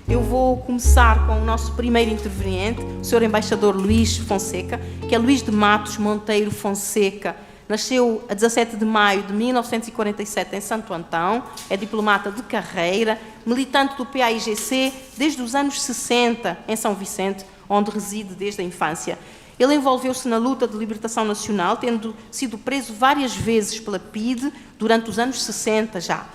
Eu vou começar com o nosso primeiro interveniente, o Sr. Embaixador Luís Fonseca, que é Luís de Matos Monteiro Fonseca. Nasceu a 17 de maio de 1947 em Santo Antão, é diplomata de carreira, militante do PAIGC desde os anos 60 em São Vicente, onde reside desde a infância. Ele envolveu-se na luta de libertação nacional, tendo sido preso várias vezes pela PIDE durante os anos 60 já.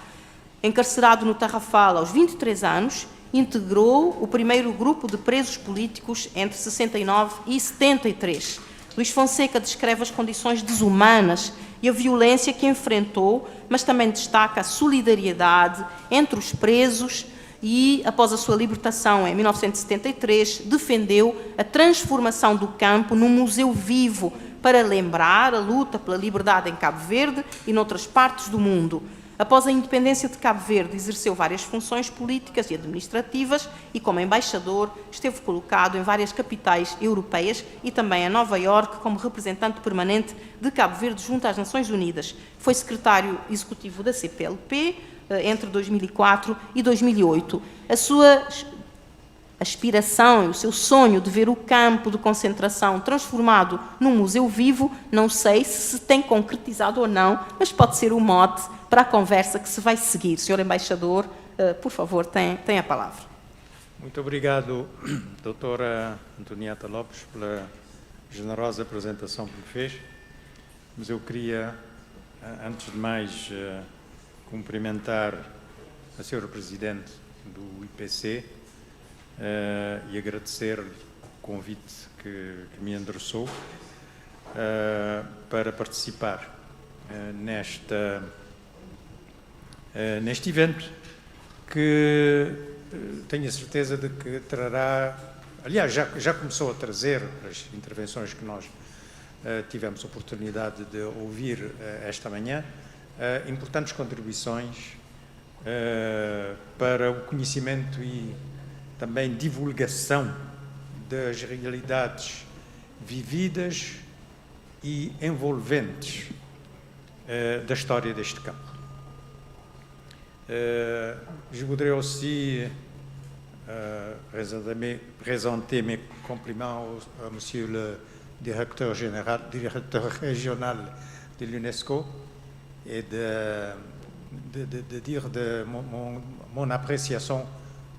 Encarcerado no Tarrafal aos 23 anos, integrou o primeiro grupo de presos políticos entre 69 e 73. Luís Fonseca descreve as condições desumanas e a violência que enfrentou, mas também destaca a solidariedade entre os presos e, após a sua libertação em 1973, defendeu a transformação do campo num museu vivo para lembrar a luta pela liberdade em Cabo Verde e noutras partes do mundo. Após a independência de Cabo Verde, exerceu várias funções políticas e administrativas e, como embaixador, esteve colocado em várias capitais europeias e também em Nova Iorque como representante permanente de Cabo Verde junto às Nações Unidas. Foi secretário executivo da CPLP entre 2004 e 2008. A sua aspiração e o seu sonho de ver o campo de concentração transformado num museu vivo, não sei se tem concretizado ou não, mas pode ser o mote para a conversa que se vai seguir. Senhor Embaixador, por favor, tem a palavra. Muito obrigado, doutora Antonieta Lopes, pela generosa apresentação que me fez, mas eu queria, antes de mais, cumprimentar a senhora Presidente do IPC e agradecer-lhe o convite que me endereçou para participar neste evento, que tenho a certeza de que trará, aliás, já começou a trazer as intervenções que nós tivemos oportunidade de ouvir esta manhã, importantes contribuições para o conhecimento e também divulgação das realidades vividas e envolventes da história deste campo. Je voudrais aussi présenter mes compliments à Monsieur le directeur régional de l'UNESCO et de dire mon appréciation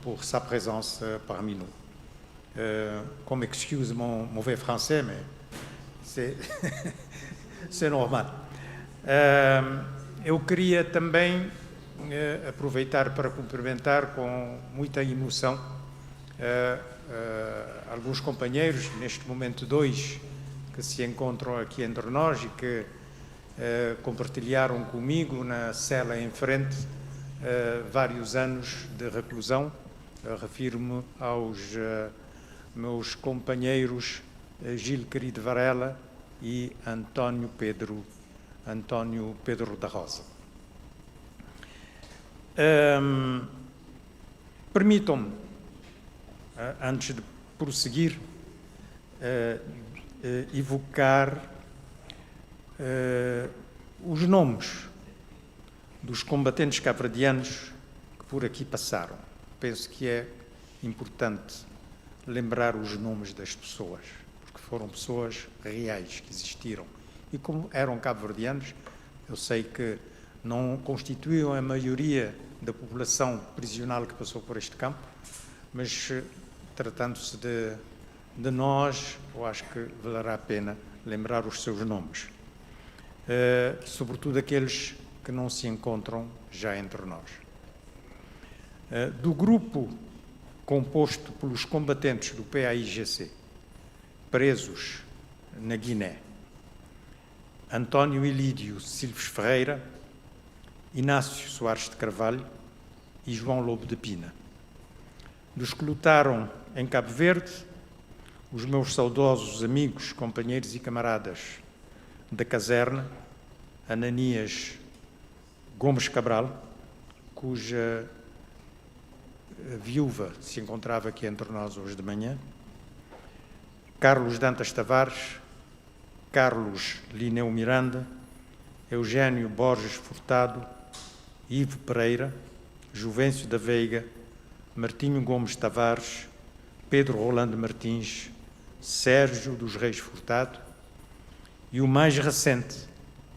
pour sa présence parmi nous. Comme excuse mon mauvais français, mais c'est normal. Eu queria também aproveitar para cumprimentar com muita emoção alguns companheiros, neste momento dois, que se encontram aqui entre nós e que compartilharam comigo na cela em frente vários anos de reclusão. Refiro-me aos meus companheiros Gil Querido Varela e António Pedro da Rosa. Permitam-me, antes de prosseguir, evocar os nomes dos combatentes cabo-verdianos que por aqui passaram. Penso que é importante lembrar os nomes das pessoas, porque foram pessoas reais que existiram. E como eram cabo-verdianos, eu sei que não constituíam a maioria da população prisional que passou por este campo, mas tratando-se de nós, eu acho que valerá a pena lembrar os seus nomes, sobretudo aqueles que não se encontram já entre nós. Do grupo composto pelos combatentes do PAIGC, presos na Guiné, António Ilídio Silves Ferreira, Inácio Soares de Carvalho e João Lobo de Pina. Dos que lutaram em Cabo Verde, os meus saudosos amigos, companheiros e camaradas da caserna, Ananias Gomes Cabral, cuja viúva se encontrava aqui entre nós hoje de manhã, Carlos Dantas Tavares, Carlos Lineu Miranda, Eugênio Borges Furtado, Ivo Pereira, Juvencio da Veiga, Martinho Gomes Tavares, Pedro Rolando Martins, Sérgio dos Reis Furtado e o mais recente,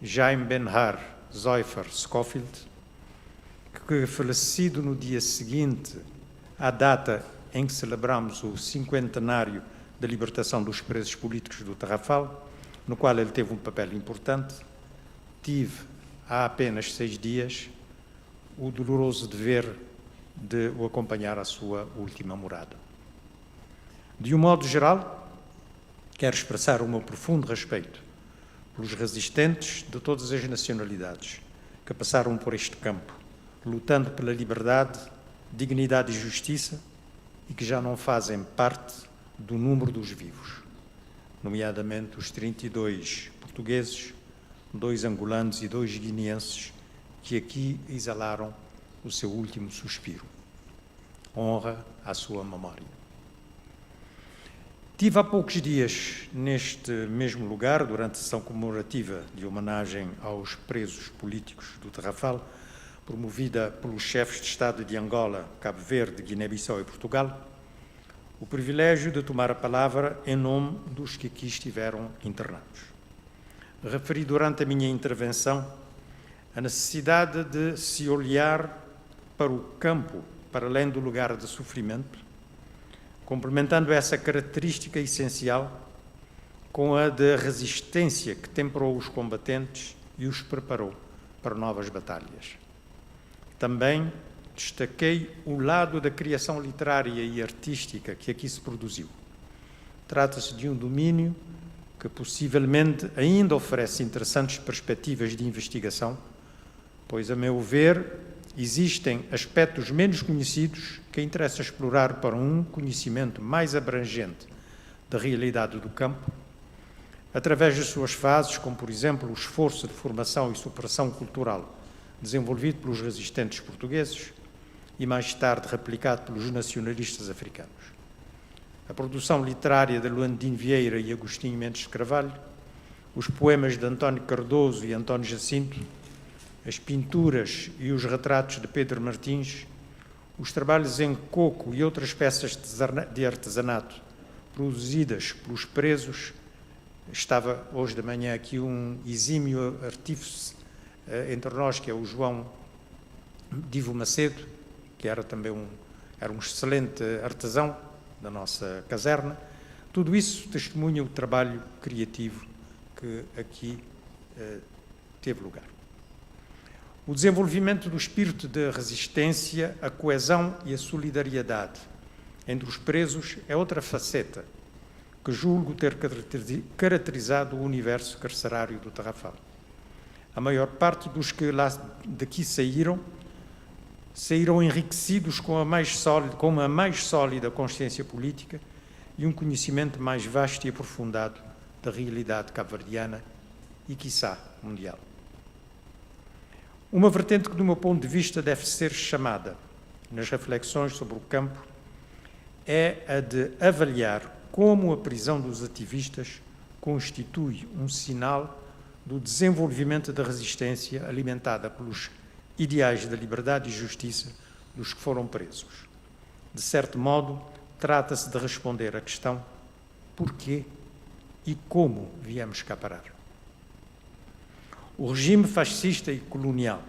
Jaime Benhar Zoifer Scofield, que falecido no dia seguinte à data em que celebramos o 50º da libertação dos presos políticos do Tarrafal, no qual ele teve um papel importante, tive há apenas 6 dias o doloroso dever de o acompanhar à sua última morada. De um modo geral, quero expressar o meu profundo respeito pelos resistentes de todas as nacionalidades que passaram por este campo, lutando pela liberdade, dignidade e justiça e que já não fazem parte do número dos vivos, nomeadamente os 32 portugueses, 2 angolanos e 2 guineenses que aqui exalaram o seu último suspiro. Honra à sua memória. Tive há poucos dias, neste mesmo lugar, durante a sessão comemorativa de homenagem aos presos políticos do Tarrafal, promovida pelos chefes de Estado de Angola, Cabo Verde, Guiné-Bissau e Portugal, o privilégio de tomar a palavra em nome dos que aqui estiveram internados. Referi durante a minha intervenção a necessidade de se olhar para o campo, para além do lugar de sofrimento, complementando essa característica essencial com a de resistência que temperou os combatentes e os preparou para novas batalhas. Também destaquei o lado da criação literária e artística que aqui se produziu. Trata-se de um domínio que possivelmente ainda oferece interessantes perspectivas de investigação, pois, a meu ver, existem aspectos menos conhecidos que interessa explorar para um conhecimento mais abrangente da realidade do campo, através de suas fases, como, por exemplo, o esforço de formação e superação cultural desenvolvido pelos resistentes portugueses e, mais tarde, replicado pelos nacionalistas africanos. A produção literária de Luandino Vieira e Agostinho Mendes de Carvalho, os poemas de António Cardoso e António Jacinto, as pinturas e os retratos de Pedro Martins, os trabalhos em coco e outras peças de artesanato produzidas pelos presos. Estava hoje de manhã aqui um exímio artífice entre nós, que é o João Divo Macedo, que era também um excelente artesão da nossa caserna. Tudo isso testemunha o trabalho criativo que aqui teve lugar. O desenvolvimento do espírito de resistência, a coesão e a solidariedade entre os presos é outra faceta que julgo ter caracterizado o universo carcerário do Tarrafal. A maior parte dos que daqui saíram enriquecidos com uma mais sólida consciência política e um conhecimento mais vasto e aprofundado da realidade cabo-verdiana e, quiçá, mundial. Uma vertente que, do meu ponto de vista, deve ser chamada nas reflexões sobre o campo é a de avaliar como a prisão dos ativistas constitui um sinal do desenvolvimento da resistência alimentada pelos ideais da liberdade e justiça dos que foram presos. De certo modo, trata-se de responder à questão: porquê e como viemos cá parar? O regime fascista e colonial,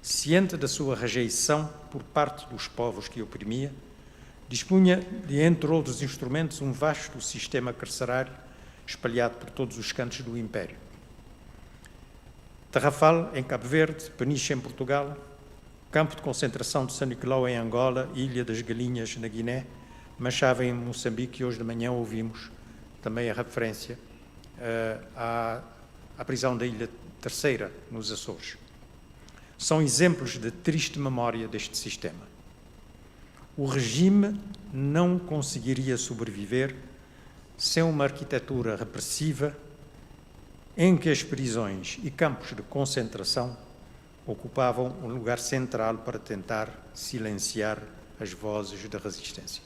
ciente da sua rejeição por parte dos povos que oprimia, dispunha de, entre outros instrumentos, um vasto sistema carcerário espalhado por todos os cantos do Império. Tarrafal, em Cabo Verde, Peniche, em Portugal, campo de concentração de São Nicolau, em Angola, Ilha das Galinhas, na Guiné, Manchava, em Moçambique, e hoje de manhã ouvimos também a referência à prisão da Ilha Terceira, nos Açores. São exemplos de triste memória deste sistema. O regime não conseguiria sobreviver sem uma arquitetura repressiva em que as prisões e campos de concentração ocupavam um lugar central para tentar silenciar as vozes da resistência.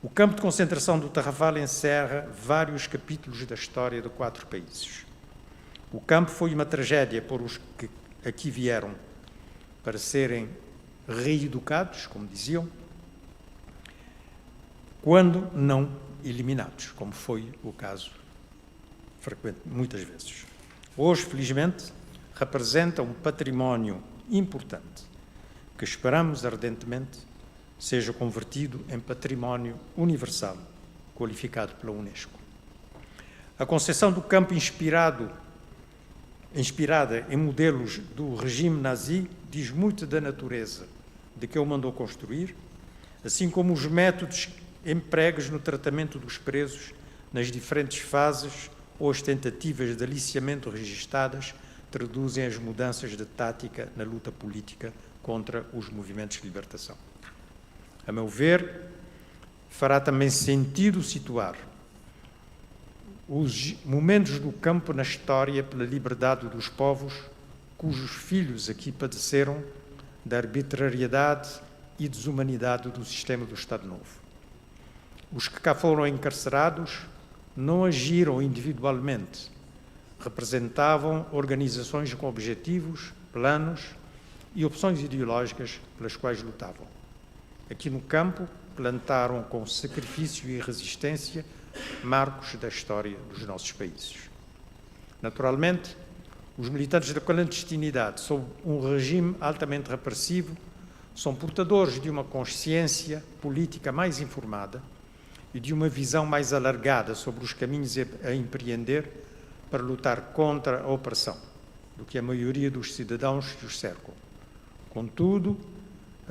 O campo de concentração do Tarrafal encerra vários capítulos da história de 4 países. O campo foi uma tragédia por os que aqui vieram para serem reeducados, como diziam, quando não eliminados, como foi o caso frequente, muitas vezes. Hoje, felizmente, representa um património importante que esperamos ardentemente seja convertido em património universal, qualificado pela Unesco. A concepção do campo inspirada em modelos do regime nazi diz muito da natureza de que o mandou construir, assim como os métodos empregues no tratamento dos presos nas diferentes fases ou as tentativas de aliciamento registadas traduzem as mudanças de tática na luta política contra os movimentos de libertação. A meu ver, fará também sentido situar os momentos do campo na história pela liberdade dos povos cujos filhos aqui padeceram da arbitrariedade e desumanidade do sistema do Estado Novo. Os que cá foram encarcerados não agiram individualmente, representavam organizações com objetivos, planos e opções ideológicas pelas quais lutavam. Aqui no campo, plantaram com sacrifício e resistência marcos da história dos nossos países. Naturalmente, os militantes da clandestinidade, sob um regime altamente repressivo, são portadores de uma consciência política mais informada e de uma visão mais alargada sobre os caminhos a empreender para lutar contra a opressão, do que a maioria dos cidadãos que os cercam. Contudo,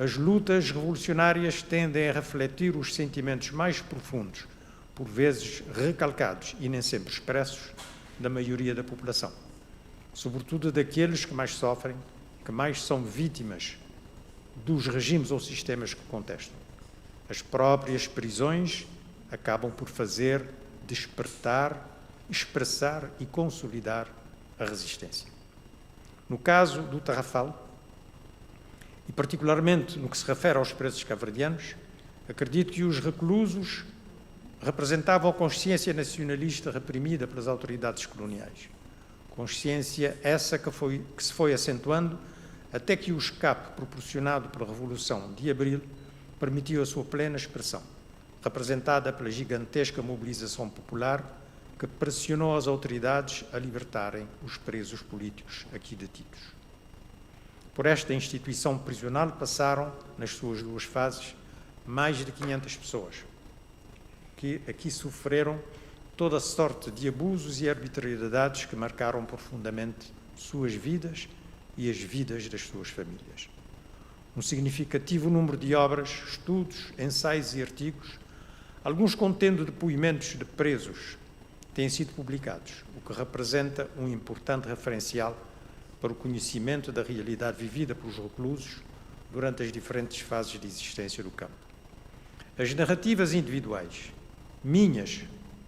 as lutas revolucionárias tendem a refletir os sentimentos mais profundos, por vezes recalcados e nem sempre expressos, da maioria da população, sobretudo daqueles que mais sofrem, que mais são vítimas dos regimes ou sistemas que contestam. As próprias prisões acabam por fazer despertar, expressar e consolidar a resistência. No caso do Tarrafal, e particularmente no que se refere aos presos cabo-verdianos, acredito que os reclusos representavam a consciência nacionalista reprimida pelas autoridades coloniais. Consciência essa que se foi acentuando até que o escape proporcionado pela Revolução de Abril permitiu a sua plena expressão, representada pela gigantesca mobilização popular que pressionou as autoridades a libertarem os presos políticos aqui detidos. Por esta instituição prisional passaram, nas suas duas fases, mais de 500 pessoas, que aqui sofreram toda a sorte de abusos e arbitrariedades que marcaram profundamente suas vidas e as vidas das suas famílias. Um significativo número de obras, estudos, ensaios e artigos, alguns contendo depoimentos de presos, têm sido publicados, o que representa um importante referencial para o conhecimento da realidade vivida pelos reclusos durante as diferentes fases de existência do campo. As narrativas individuais, minhas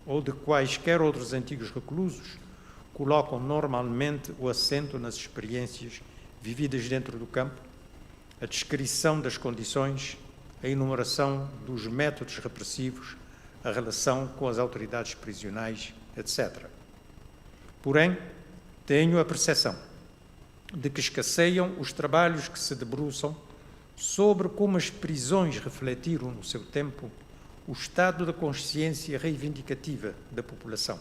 ou de quaisquer outros antigos reclusos, colocam normalmente o acento nas experiências vividas dentro do campo, a descrição das condições, a enumeração dos métodos repressivos, a relação com as autoridades prisionais, etc. Porém, tenho a percepção de que escasseiam os trabalhos que se debruçam sobre como as prisões refletiram no seu tempo o estado da consciência reivindicativa da população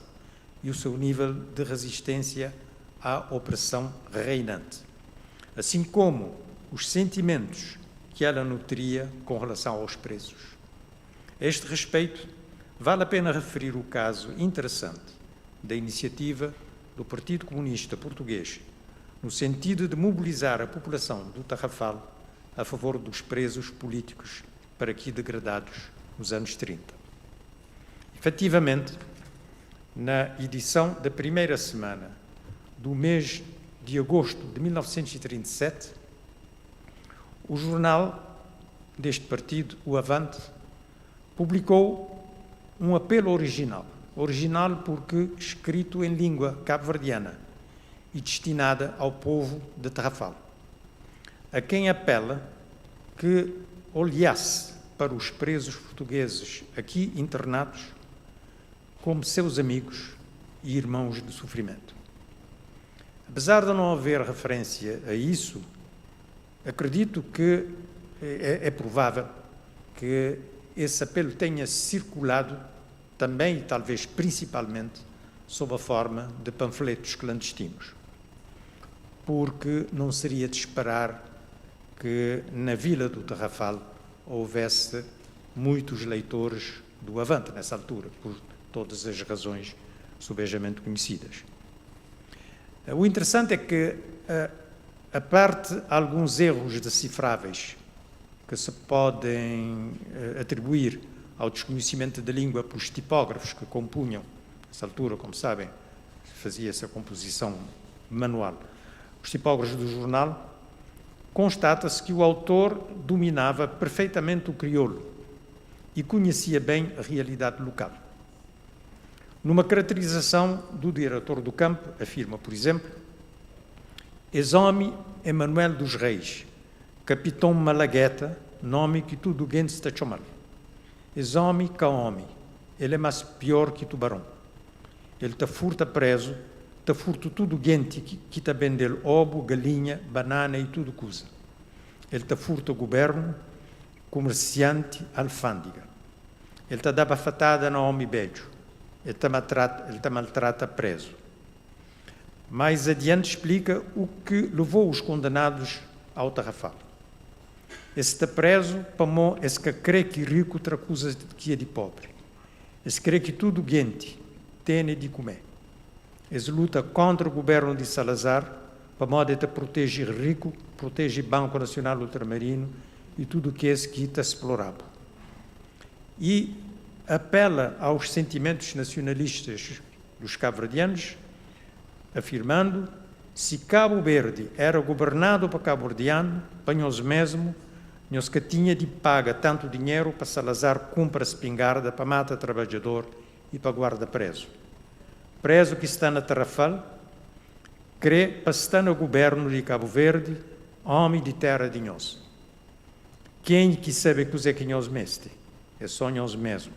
e o seu nível de resistência à opressão reinante, assim como os sentimentos que ela nutria com relação aos presos. A este respeito, vale a pena referir o caso interessante da iniciativa do Partido Comunista Português no sentido de mobilizar a população do Tarrafal a favor dos presos políticos para aqui degradados nos anos 30. Efetivamente, na edição da primeira semana do mês de agosto de 1937, o jornal deste partido, o Avante, publicou um apelo original porque escrito em língua cabo-verdiana e destinada ao povo de Tarrafal, a quem apela que olhasse para os presos portugueses aqui internados como seus amigos e irmãos de sofrimento. Apesar de não haver referência a isso, acredito que é provável que esse apelo tenha circulado também, e talvez principalmente, sob a forma de panfletos clandestinos, porque não seria de esperar que na Vila do Tarrafal houvesse muitos leitores do Avante nessa altura, por todas as razões subejamente conhecidas. O interessante é que, a parte alguns erros decifráveis que se podem atribuir ao desconhecimento da língua pelos tipógrafos que compunham, nessa altura, como sabem, fazia-se a composição manual, os tipógrafos do jornal, constata-se que o autor dominava perfeitamente o crioulo e conhecia bem a realidade local. Numa caracterização do diretor do campo, afirma, por exemplo, "És homem Emanuel dos Reis, capitão Malagueta, nome que tudo gente está chamando. És homem cá homem, ele é mais pior que tubarão. Ele te furta preso, te furta tudo gente que te vende ovo, galinha, banana e tudo coisa. Ele te furta governo, comerciante, alfândega. Ele te dá bafatada no homem beijo. Ele te maltrata preso." Mais adiante explica o que levou os condenados ao Tarrafal. "Esse está preso, para esse que crê que rico outra coisa que é de pobre. Esse crê que tudo gente tem de comer. Esse luta contra o governo de Salazar, para modo de proteger rico, proteger Banco Nacional Ultramarino e tudo que esse que está explorado." E apela aos sentimentos nacionalistas dos cabo-verdianos, afirmando: "Se Cabo Verde era governado por cabo-verdiano, para nós mesmo, nós que tinha de pagar tanto dinheiro para Salazar compra espingarda para matar trabalhador e para guarda preso. Preso que está na Tarrafal, crê para estar no governo de Cabo Verde, homem de terra de nós. Quem que sabe que é que nós meste? É só nós mesmo.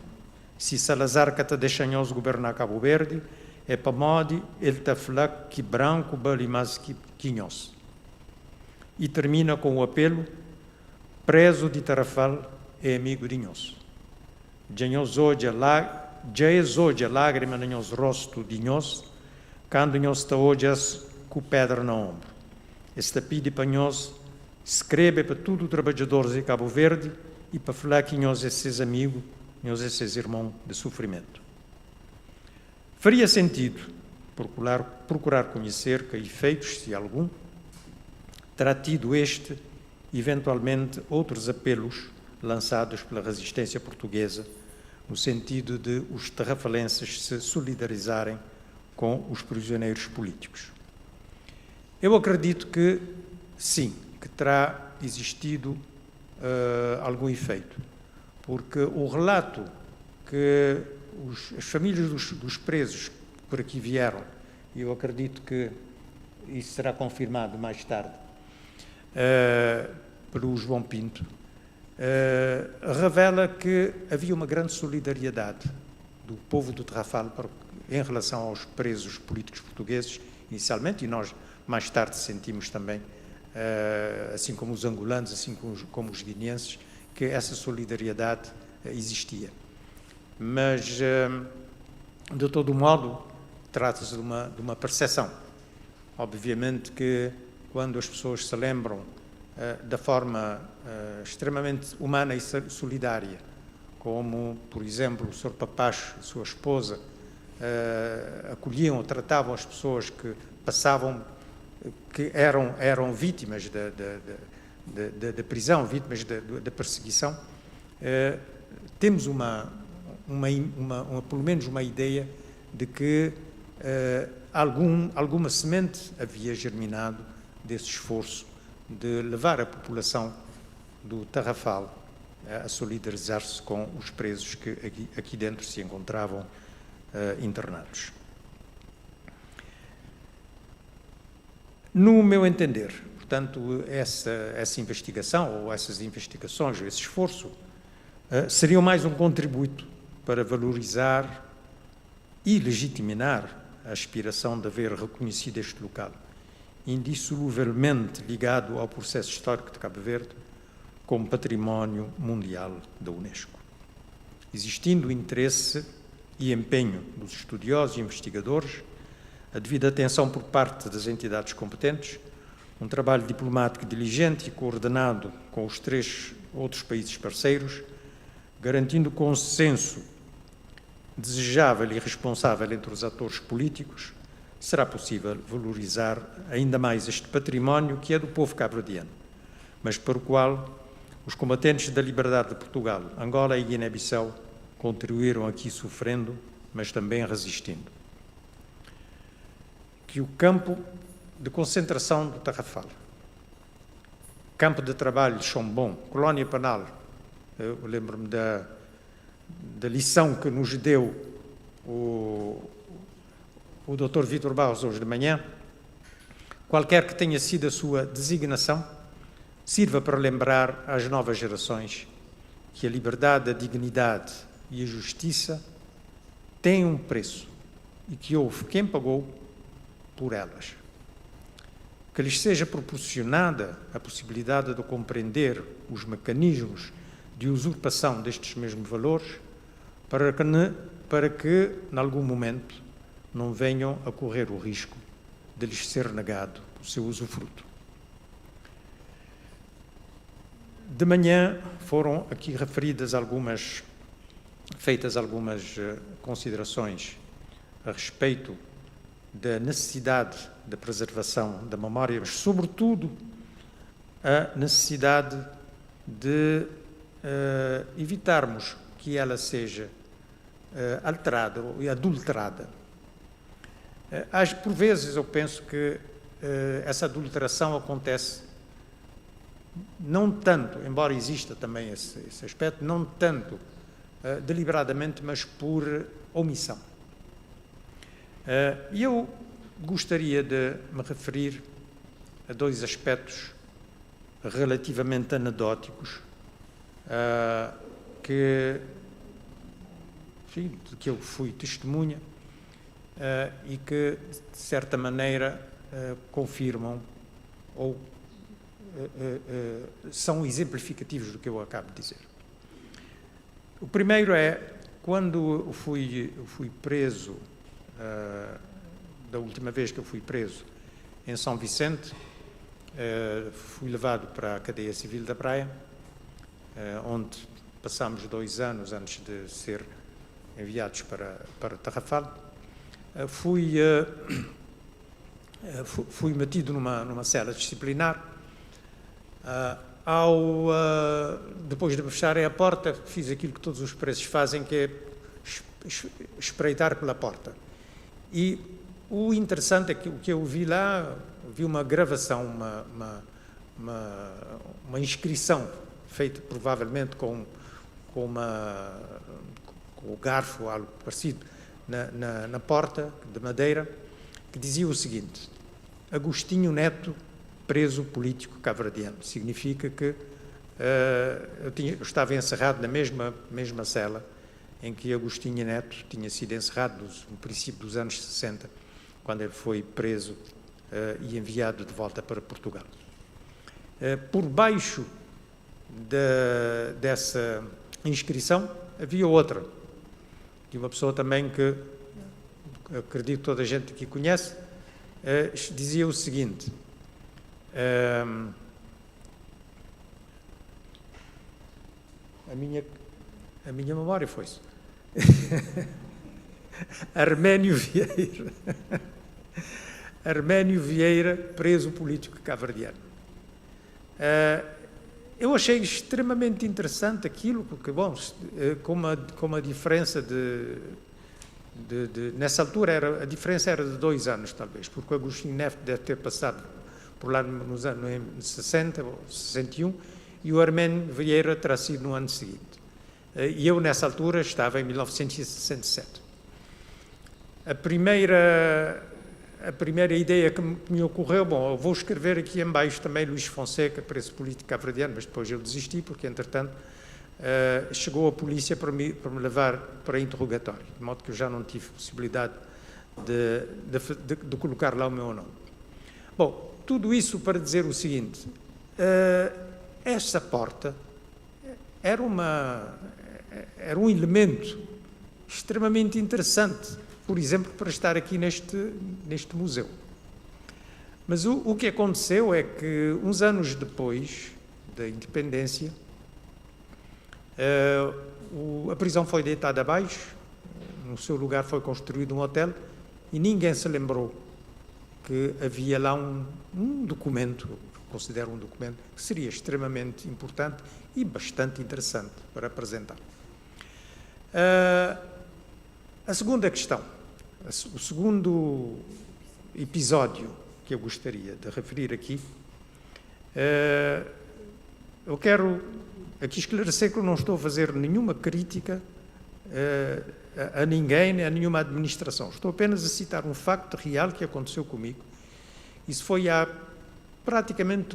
Se Salazar que te deixa nós governar Cabo Verde, é para modo ele está falando que branco vale mais que nós." E termina com o apelo: "Preso de Tarrafal é amigo de nós. Já é hoje a lágrima no nosso rosto de nós, quando nós está hoje com pedra no ombro. Este pede para nós, escreve para todos os trabalhadores de Cabo Verde e para falar que nós é seus amigos, nós é seus irmãos de sofrimento." Faria sentido procurar conhecer que efeitos, se algum, terá tido este, eventualmente, outros apelos lançados pela resistência portuguesa, no sentido de os tarrafalenses se solidarizarem com os prisioneiros políticos. Eu acredito que sim, que terá existido algum efeito, porque o relato que as famílias dos presos por aqui vieram, e eu acredito que isso será confirmado mais tarde pelo João Pinto, revela que havia uma grande solidariedade do povo do Tarrafal em relação aos presos políticos portugueses, inicialmente, e nós mais tarde sentimos também, assim como os angolanos, assim como os guineenses, que essa solidariedade existia. Mas, de todo modo, trata-se de uma percepção. Obviamente que, quando as pessoas se lembram da forma extremamente humana e solidária, como, por exemplo, o Sr. Papacho e sua esposa acolhiam ou tratavam as pessoas que passavam, que eram vítimas da prisão, vítimas da perseguição, temos pelo menos uma ideia de que alguma semente havia germinado desse esforço de levar a população do Tarrafal a solidarizar-se com os presos que aqui dentro se encontravam internados. No meu entender, portanto, essa investigação, ou essas investigações, esse esforço, seriam mais um contributo para valorizar e legitimar a aspiração de haver reconhecido este local, indissoluvelmente ligado ao processo histórico de Cabo Verde, como património mundial da Unesco. existindo interesse e empenho dos estudiosos e investigadores, a devida atenção por parte das entidades competentes, um trabalho diplomático diligente e coordenado com os 3 outros países parceiros, garantindo consenso desejável e responsável entre os atores políticos, será possível valorizar ainda mais este património que é do povo cabo-verdiano, mas para o qual os combatentes da liberdade de Portugal, Angola e Guiné-Bissau contribuíram aqui sofrendo, mas também resistindo. Que o campo de concentração do Tarrafal, campo de trabalho de Chombom, colónia penal, eu lembro-me da lição que nos deu o Dr. Vítor Barros hoje de manhã, qualquer que tenha sido a sua designação, sirva para lembrar às novas gerações que a liberdade, a dignidade e a justiça têm um preço e que houve quem pagou por elas. Que lhes seja proporcionada a possibilidade de compreender os mecanismos de usurpação destes mesmos valores para que, em algum momento, não venham a correr o risco de lhes ser negado o seu usufruto. De manhã foram aqui referidas feitas algumas considerações a respeito da necessidade da preservação da memória, mas, sobretudo, a necessidade de evitarmos que ela seja alterada ou adulterada. Por vezes eu penso que essa adulteração acontece não tanto, embora exista também esse aspecto, não tanto deliberadamente, mas por omissão. E eu gostaria de me referir a 2 aspectos relativamente anedóticos de que eu fui testemunha e que, de certa maneira, confirmam ou são exemplificativos do que eu acabo de dizer. O primeiro é, quando eu fui preso, da última vez que eu fui preso em São Vicente, fui levado para a cadeia civil da Praia, onde passámos 2 anos antes de ser enviados para Tarrafal. Fui metido numa cela disciplinar. Depois de me fecharem a porta, fiz aquilo que todos os presos fazem, que é espreitar pela porta. E o interessante é que o que eu vi lá, vi uma gravação, uma inscrição feita provavelmente com o garfo ou algo parecido na porta de madeira, que dizia o seguinte: Agostinho Neto, preso político cabo-verdiano. Significa que eu estava encerrado na mesma cela em que Agostinho Neto tinha sido encerrado no princípio dos anos 60, quando ele foi preso e enviado de volta para Portugal. Por baixo dessa inscrição havia outra, de uma pessoa também que acredito que toda a gente aqui conhece, dizia o seguinte: a minha memória foi-se. Arménio Vieira, preso político cabo-verdiano. Eu achei extremamente interessante aquilo, porque, bom, com a diferença nessa altura, a diferença era de 2 anos, talvez, porque o Agostinho Neto deve ter passado por lá nos anos 60 ou 61, e o Arménio Vieira terá sido no ano seguinte. E eu, nessa altura, estava em 1967. A primeira ideia que me ocorreu, bom, eu vou escrever aqui em baixo também Luís Fonseca, preso político cabo-verdiano, mas depois eu desisti, porque, entretanto, chegou a polícia para me levar para interrogatório, de modo que eu já não tive possibilidade de colocar lá o meu nome. Bom, tudo isso para dizer o seguinte: essa porta era era um elemento extremamente interessante, por exemplo, para estar aqui neste museu. Mas o que aconteceu é que, uns anos depois da independência, a prisão foi deitada abaixo, no seu lugar foi construído um hotel e ninguém se lembrou que havia lá um documento, considero um documento, que seria extremamente importante e bastante interessante para apresentar. A segunda questão, o segundo episódio que eu gostaria de referir aqui, eu quero aqui esclarecer que eu não estou a fazer nenhuma crítica a ninguém, nem a nenhuma administração. Estou apenas a citar um facto real que aconteceu comigo. Isso foi há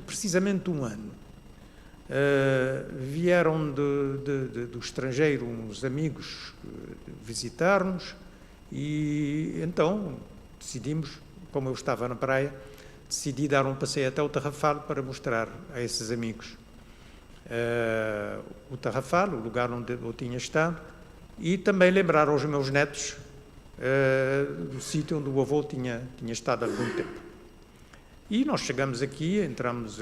precisamente um ano. Vieram do estrangeiro uns amigos visitar-nos e então decidimos, como eu estava na praia, decidi dar um passeio até o Tarrafal para mostrar a esses amigos o Tarrafal, o lugar onde eu tinha estado, e também lembrar aos meus netos do sítio onde o avô tinha estado há algum tempo. E nós chegamos aqui, entramos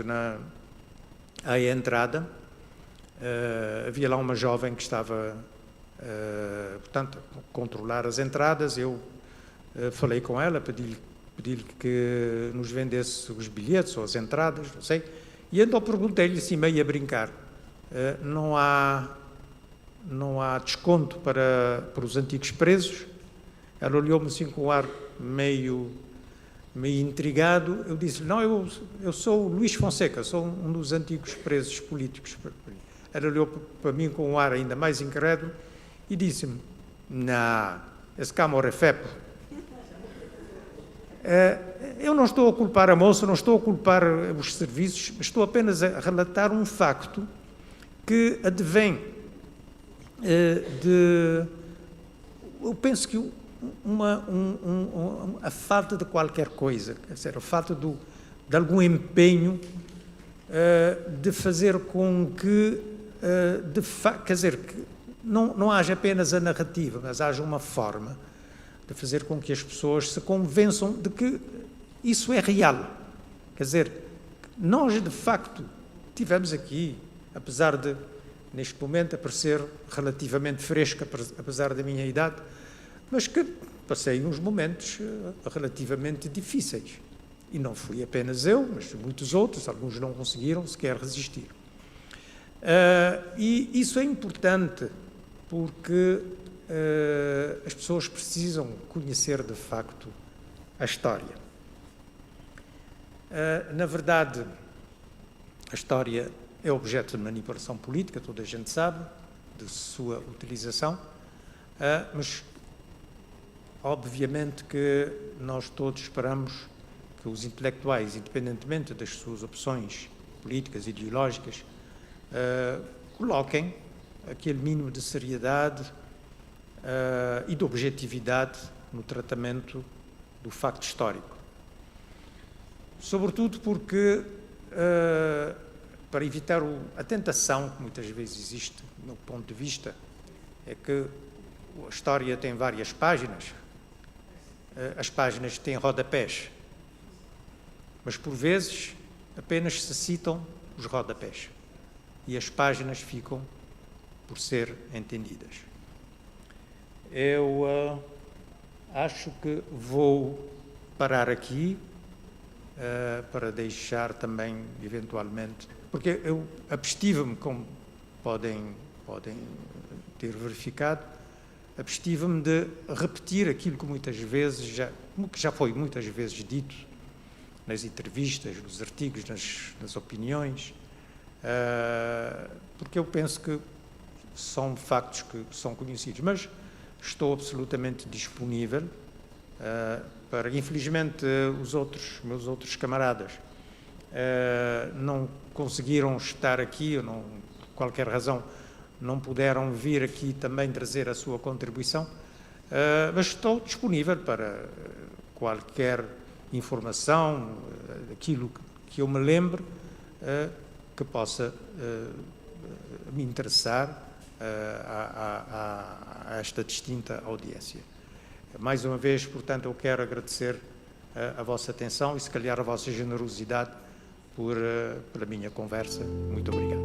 à entrada, havia lá uma jovem que estava, portanto, a controlar as entradas. Eu falei com ela, pedi-lhe que nos vendesse os bilhetes ou as entradas, não sei, e então perguntei-lhe assim, meio a brincar, não há desconto para os antigos presos? Ela olhou-me assim com um ar meio intrigado. Eu disse-lhe, não, eu sou o Luís Fonseca, sou um dos antigos presos políticos. Ela olhou para mim com um ar ainda mais incrédulo e disse-me, não, esse Camor é FEP. Eu não estou a culpar a moça, não estou a culpar os serviços, estou apenas a relatar um facto que advém eu penso que a falta de qualquer coisa, quer dizer, a falta de algum empenho de fazer com que, quer dizer, que não haja apenas a narrativa, mas haja uma forma de fazer com que as pessoas se convençam de que isso é real. Quer dizer, nós de facto tivemos aqui, apesar de neste momento parecer relativamente fresca, apesar da minha idade, mas que passei uns momentos relativamente difíceis. E não fui apenas eu, mas muitos outros, alguns não conseguiram sequer resistir. E isso é importante porque as pessoas precisam conhecer de facto a história. Na verdade, a história é objeto de manipulação política, toda a gente sabe, de sua utilização, mas obviamente que nós todos esperamos que os intelectuais, independentemente das suas opções políticas, ideológicas, coloquem aquele mínimo de seriedade e de objetividade no tratamento do facto histórico. Sobretudo porque, para evitar a tentação que muitas vezes existe, do meu ponto de vista, é que a história tem várias páginas, as páginas têm rodapés, mas por vezes apenas se citam os rodapés e as páginas ficam por ser entendidas. Eu acho que vou parar aqui para deixar também, eventualmente, porque eu abstive-me, como podem ter verificado, abstive-me de repetir aquilo que muitas vezes já foi muitas vezes dito nas entrevistas, nos artigos, nas opiniões, porque eu penso que são factos que são conhecidos, mas estou absolutamente disponível para, infelizmente, meus outros camaradas não conseguiram estar aqui, ou não, por qualquer razão, não puderam vir aqui também trazer a sua contribuição, mas estou disponível para qualquer informação, aquilo que eu me lembre, que possa me interessar a esta distinta audiência. Mais uma vez, portanto, eu quero agradecer a vossa atenção e, se calhar, a vossa generosidade pela minha conversa. Muito obrigado.